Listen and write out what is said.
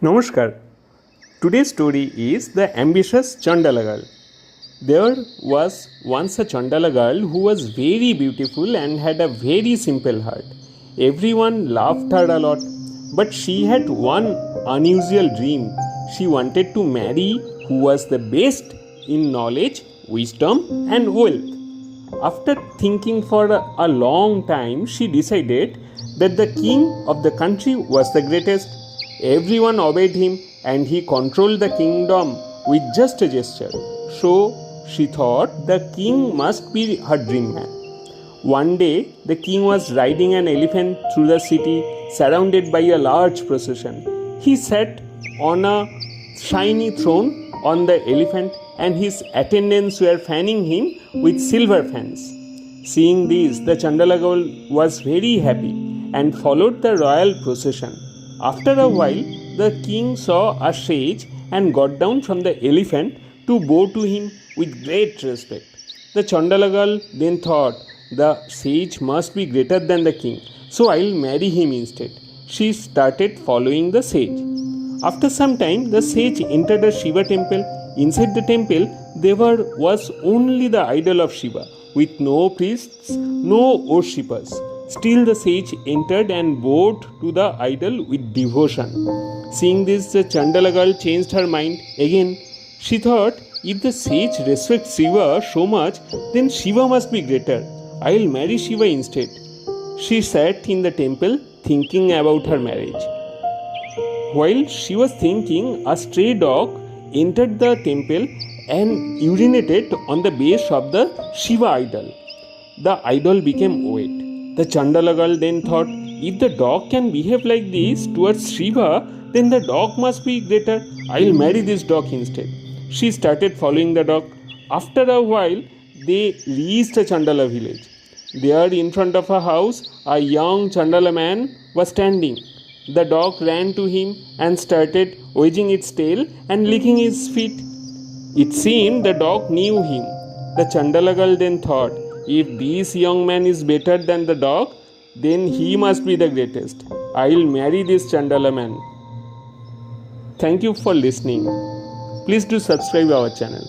Namaskar. Today's story is the ambitious Chandala girl. There was once a Chandala girl who was very beautiful and had a very simple heart. Everyone loved her a lot, but she had one unusual dream. She wanted to marry who was the best in knowledge, wisdom, and wealth. After thinking for a long time, she decided that the king of the country was the greatest. Everyone obeyed him and he controlled the kingdom with just a gesture. So she thought the king must be her dream man. One day, the king was riding an elephant through the city surrounded by a large procession. He sat on a shiny throne on the elephant and his attendants were fanning him with silver fans. Seeing this, the Chandala girl was very happy and followed the royal procession. After a while, the king saw a sage and got down from the elephant to bow to him with great respect. The Chandala girl then thought, the sage must be greater than the king, so I'll marry him instead. She started following the sage. After some time, the sage entered a Shiva temple. Inside the temple, there was only the idol of Shiva, with no priests, no worshippers. Still the sage entered and bowed to the idol with devotion. Seeing this, the Chandala girl changed her mind again. She thought, if the sage respects Shiva so much, then Shiva must be greater. I'll marry Shiva instead. She sat in the temple thinking about her marriage. While she was thinking, a stray dog entered the temple and urinated on the base of the Shiva idol. The idol became wet. The Chandala girl then thought, if the dog can behave like this towards Shiva, then the dog must be greater. I'll marry this dog instead. She started following the dog. After a while, they reached a Chandala village. There in front of a house, a young Chandala man was standing. The dog ran to him and started wagging its tail and licking his feet. It seemed the dog knew him. The Chandala girl then thought, if this young man is better than the dog, then he must be the greatest. I'll marry this Chandala man. Thank you for listening. Please do subscribe our channel.